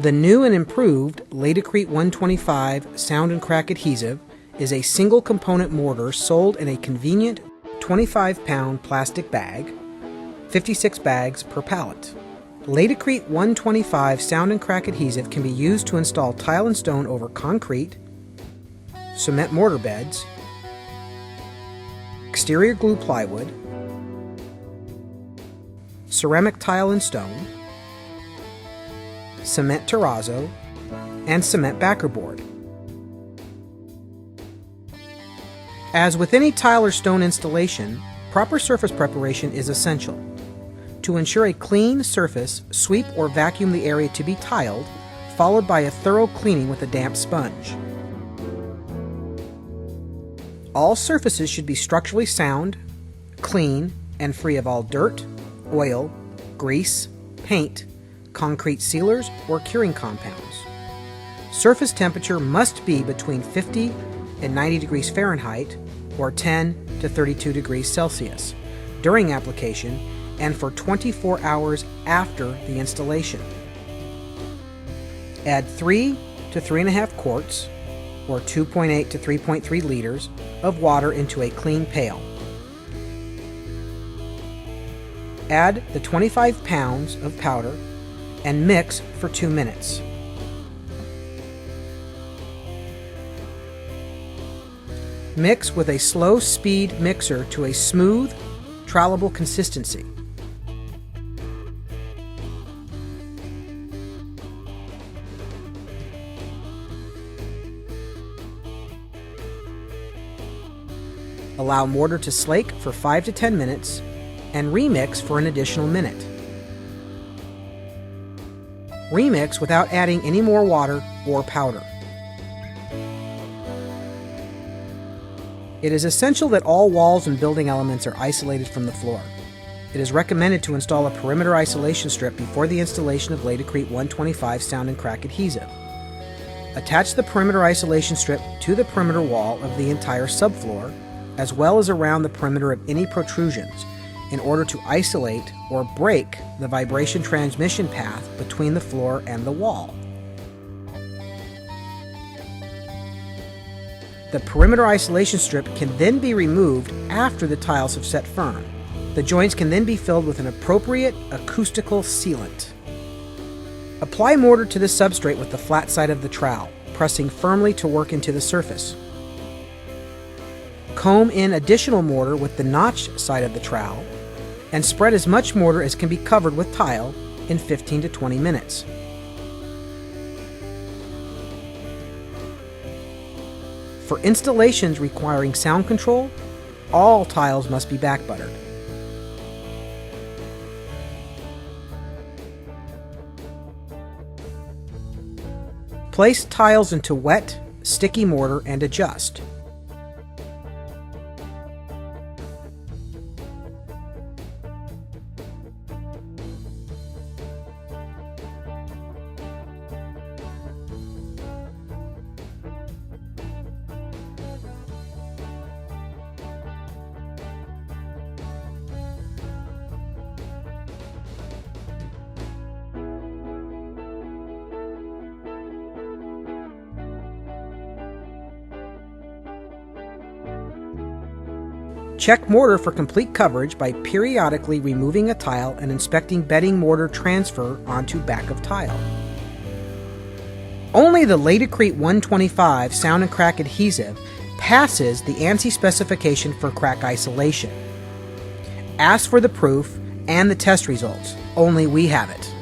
The new and improved Laticrete 125 Sound Crack Adhesive is a single component mortar sold in a convenient 25-pound plastic bag, 56 bags per pallet. Laticrete 125 Sound Crack Adhesive can be used to install tile and stone over concrete, cement mortar beds, exterior glue plywood, ceramic tile and stone, cement terrazzo, and cement backer board. As with any tile or stone installation, proper surface preparation is essential. To ensure a clean surface, sweep or vacuum the area to be tiled, followed by a thorough cleaning with a damp sponge. All surfaces should be structurally sound, clean, and free of all dirt, oil, grease, paint, concrete sealers, or curing compounds. Surface temperature must be between 50 and 90 degrees Fahrenheit or 10 to 32 degrees Celsius during application and for 24 hours after the installation. Add 3 to 3.5 quarts or 2.8 to 3.3 liters of water into a clean pail. Add the 25 pounds of powder and mix for 2 minutes. Mix with a slow speed mixer to a smooth, trowelable consistency. Allow mortar to slake for 5 to 10 minutes and remix for an additional minute. Remix without adding any more water or powder. It is essential that all walls and building elements are isolated from the floor. It is recommended to install a perimeter isolation strip before the installation of Laticrete 125 Sound Crack Adhesive. Attach the perimeter isolation strip to the perimeter wall of the entire subfloor, as well as around the perimeter of any protrusions, in order to isolate or break the vibration transmission path between the floor and the wall. The perimeter isolation strip can then be removed after the tiles have set firm. The joints can then be filled with an appropriate acoustical sealant. Apply mortar to the substrate with the flat side of the trowel, pressing firmly to work into the surface. Comb in additional mortar with the notched side of the trowel, and spread as much mortar as can be covered with tile in 15 to 20 minutes. For installations requiring sound control, all tiles must be back buttered. Place tiles into wet, sticky mortar and adjust. Check mortar for complete coverage by periodically removing a tile and inspecting bedding mortar transfer onto back of tile. Only the Laticrete 125 Sound Crack Adhesive passes the ANSI specification for crack isolation. Ask for the proof and the test results. Only we have it.